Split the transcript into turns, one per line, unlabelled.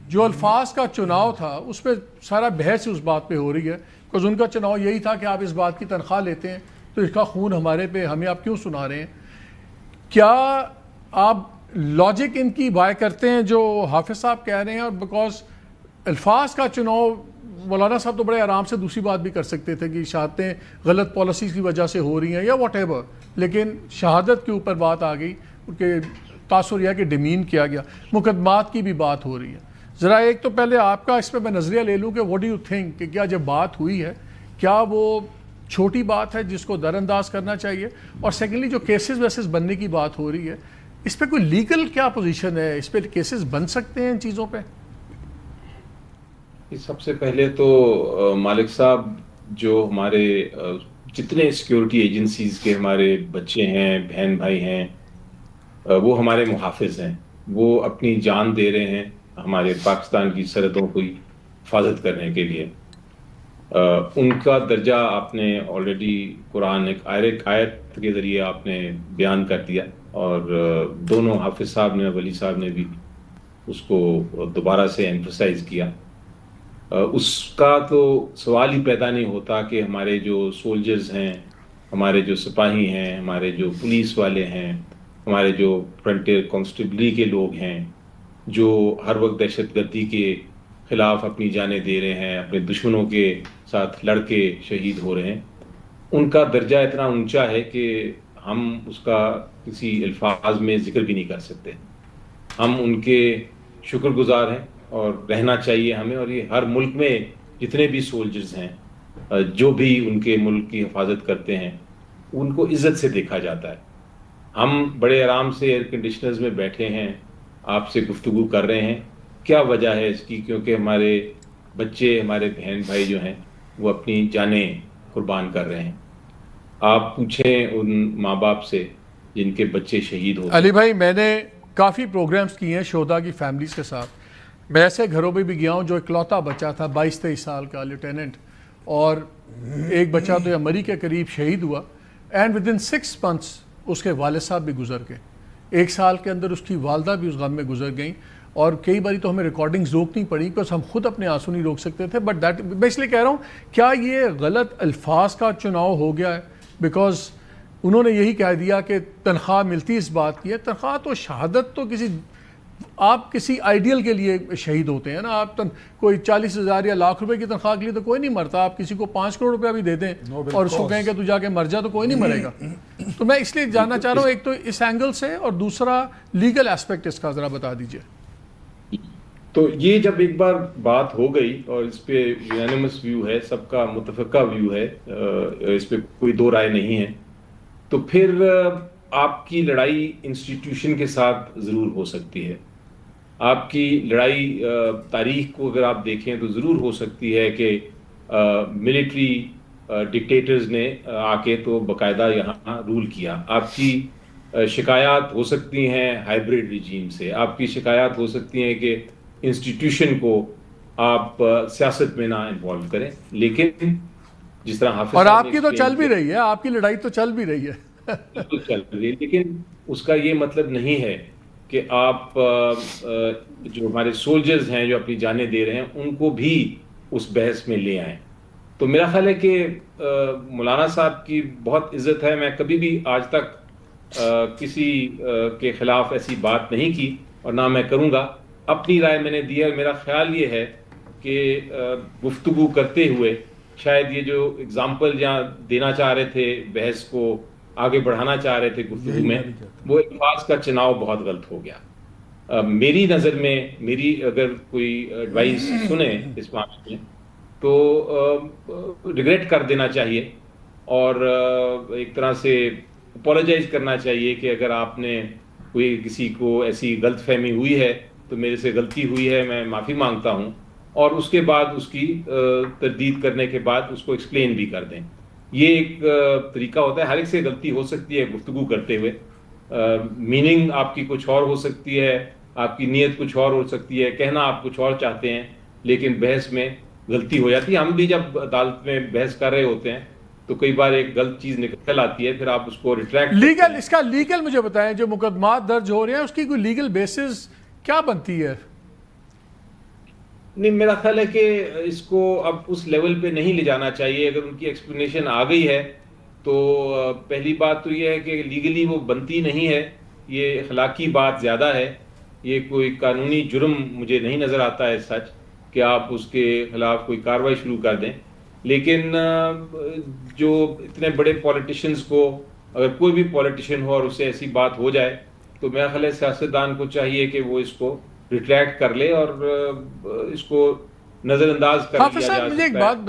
جو الفاظ کا چناؤ تھا اس پہ سارا بحث اس بات پہ ہو رہی ہے، بیکاز ان کا چناؤ یہی تھا کہ آپ اس بات کی تنخواہ لیتے ہیں تو اس کا خون ہمارے پہ، ہمیں آپ کیوں سنا رہے ہیں؟ کیا آپ لاجک ان کی بائے کرتے ہیں جو حافظ صاحب کہہ رہے ہیں؟ اور بیکاز الفاظ کا چناؤ مولانا صاحب تو بڑے آرام سے دوسری بات بھی کر سکتے تھے کہ شہادتیں غلط پالیسیز کی وجہ سے ہو رہی ہیں یا واٹ ایور، لیکن شہادت کے اوپر بات آ گئی کہ تاثر یہ کہ ڈیمین کیا گیا، مقدمات کی بھی بات ہو رہی ہے۔ ذرا ایک تو پہلے آپ کا اس پہ میں نظریہ لے لوں کہ واٹ ڈو یو تھنک، کہ کیا جب بات ہوئی ہے کیا وہ چھوٹی بات ہے جس کو در انداز کرنا چاہیے؟ اور سیکنڈلی جو کیسز ویسز بننے کی بات ہو رہی ہے اس پہ کوئی لیگل کیا پوزیشن ہے؟ اس پہ کیسز بن سکتے ہیں ان چیزوں پہ؟
سب سے پہلے تو مالک صاحب جو ہمارے جتنے سیکیورٹی ایجنسیز کے ہمارے بچے ہیں، بہن بھائی ہیں، وہ ہمارے محافظ ہیں، وہ اپنی جان دے رہے ہیں ہمارے پاکستان کی سرحدوں کی حفاظت کرنے کے لیے۔ ان کا درجہ آپ نے آلریڈی قرآن ایک آیت کے ذریعے آپ نے بیان کر دیا، اور دونوں حافظ صاحب نے، ولی صاحب نے بھی اس کو دوبارہ سے ایمفسائز کیا۔ اس کا تو سوال ہی پیدا نہیں ہوتا کہ ہمارے جو سولجرز ہیں، ہمارے جو سپاہی ہیں، ہمارے جو پولیس والے ہیں، ہمارے جو فرنٹیئر کانسٹیبلری کے لوگ ہیں، جو ہر وقت دہشت گردی کے خلاف اپنی جانیں دے رہے ہیں، اپنے دشمنوں کے ساتھ لڑ کے شہید ہو رہے ہیں، ان کا درجہ اتنا اونچا ہے کہ ہم اس کا کسی الفاظ میں ذکر بھی نہیں کر سکتے۔ ہم ان کے شکر گزار ہیں اور رہنا چاہیے ہمیں، اور یہ ہر ملک میں جتنے بھی سولجرز ہیں جو بھی ان کے ملک کی حفاظت کرتے ہیں ان کو عزت سے دیکھا جاتا ہے۔ ہم بڑے آرام سے ایئر کنڈیشنرز میں بیٹھے ہیں، آپ سے گفتگو کر رہے ہیں، کیا وجہ ہے اس کی؟ کیونکہ ہمارے بچے، ہمارے بہن بھائی جو ہیں وہ اپنی جانیں قربان کر رہے ہیں۔ آپ پوچھیں ان ماں باپ سے جن کے بچے شہید ہوتے ہیں۔
علی بھائی، میں نے کافی پروگرامز کیے ہیں شہداء کی فیملیز کے ساتھ، میں ایسے گھروں پہ بھی گیا ہوں جو اکلوتا بچہ تھا 22-23 سال کا لیفٹیننٹ، اور ایک بچہ تو یا مری کے قریب شہید ہوا، اینڈ ود ان 6 months اس کے والد صاحب بھی گزر گئے، 1 سال کے اندر اس کی والدہ بھی اس غم میں گزر گئیں، اور کئی باری تو ہمیں ریکارڈنگز روکنی پڑی بکاز ہم خود اپنے آنسو نہیں روک سکتے تھے۔ بٹ دیٹ میں اس لیے کہہ رہا ہوں، کیا یہ غلط الفاظ کا چناؤ ہو گیا ہے؟ بیکاز انہوں نے یہی کہہ دیا کہ تنخواہ ملتی اس بات کی ہے، تنخواہ تو شہادت تو آپ کسی آئیڈیل کے لیے شہید ہوتے ہیں نا، آپ کوئی 40,000 یا لاکھ روپے کی تنخواہ کے لیے تو کوئی نہیں مرتا، آپ کسی کو 5 کروڑ روپیہ بھی دے دیں اور اس کو کہیں کہ تو جا کے مر جا تو کوئی نہیں مرے گا۔ تو میں اس لیے جاننا چاہ رہا ہوں، ایک تو اس اینگل سے، اور دوسرا لیگل ایسپیکٹ اس کا ذرا بتا دیجئے۔
تو یہ جب ایک بار بات ہو گئی اور اس پہ یونانیمس ویو ہے، سب کا متفقہ ویو ہے، اس پہ کوئی دو رائے نہیں ہے، تو پھر آپ کی لڑائی انسٹیٹیوشن کے ساتھ ضرور ہو سکتی ہے۔ آپ کی لڑائی تاریخ کو اگر آپ دیکھیں تو ضرور ہو سکتی ہے کہ ملٹری ڈکٹیٹرز نے آ کے تو باقاعدہ یہاں رول کیا۔ آپ کی شکایات ہو سکتی ہیں ہائیبریڈ ریجیم سے، آپ کی شکایات ہو سکتی ہیں کہ انسٹیٹیوشن کو آپ سیاست میں نہ انوالو کریں، لیکن جس طرح حافظ
اور
صاحب
آپ کی تو چل بھی رہی ہے، آپ کی لڑائی تو چل بھی رہی ہے،
بالکل چل رہی ہے، لیکن اس کا یہ مطلب نہیں ہے کہ آپ جو ہمارے سولجرز ہیں جو اپنی جانیں دے رہے ہیں ان کو بھی اس بحث میں لے آئیں۔ تو میرا خیال ہے کہ مولانا صاحب کی بہت عزت ہے، میں کبھی بھی آج تک کسی کے خلاف ایسی بات نہیں کی اور نہ میں کروں گا۔ اپنی رائے میں نے دی ہے، میرا خیال یہ ہے کہ گفتگو کرتے ہوئے شاید یہ جو اگزامپل جہاں دینا چاہ رہے تھے، بحث کو آگے بڑھانا چاہ رہے تھے گفتگو میں، وہ الفاظ کا چناؤ بہت غلط ہو گیا۔ میری نظر میں، میری اگر کوئی ایڈوائس سنیں اس معاملے میں تو ریگریٹ کر دینا چاہیے اور ایک طرح سے اپولوجائز کرنا چاہیے کہ اگر آپ نے کوئی کسی کو ایسی غلط فہمی ہوئی ہے تو میرے سے غلطی ہوئی ہے، میں معافی مانگتا ہوں، اور اس کے بعد اس کی تردید کرنے کے بعد اس کو ایکسپلین بھی کر دیں۔ یہ ایک طریقہ ہوتا ہے، ہر ایک سے غلطی ہو سکتی ہے گفتگو کرتے ہوئے، میننگ آپ کی کچھ اور ہو سکتی ہے، آپ کی نیت کچھ اور ہو سکتی ہے، کہنا آپ کچھ اور چاہتے ہیں، لیکن بحث میں غلطی ہو جاتی ہے۔ ہم بھی جب عدالت میں بحث کر رہے ہوتے ہیں تو کئی بار ایک غلط چیز نکل آتی ہے، پھر آپ اس کو ریٹریکٹ
لیگل، اس کا لیگل مجھے بتائیں، جو مقدمات درج ہو رہے ہیں اس کی کوئی لیگل بیسس کیا بنتی ہے؟
نہیں، میرا خیال ہے کہ اس کو اب اس لیول پہ نہیں لے جانا چاہیے. اگر ان کی ایکسپلینیشن آ گئی ہے تو پہلی بات تو یہ ہے کہ لیگلی وہ بنتی نہیں ہے. یہ اخلاقی بات زیادہ ہے. یہ کوئی قانونی جرم مجھے نہیں نظر آتا ہے سچ کہ آپ اس کے خلاف کوئی کارروائی شروع کر دیں. لیکن جو اتنے بڑے پولیٹیشنز کو، اگر کوئی بھی پولیٹیشین ہو اور اسے ایسی بات ہو جائے تو میرا خیال ہے سیاستدان کو چاہیے کہ وہ اس کو ریٹریکٹ کر لے، اور اس کو نظر انداز کر
حافظ
لیا
صاحب
جا
مجھے ایک
سکتا ہے.
بات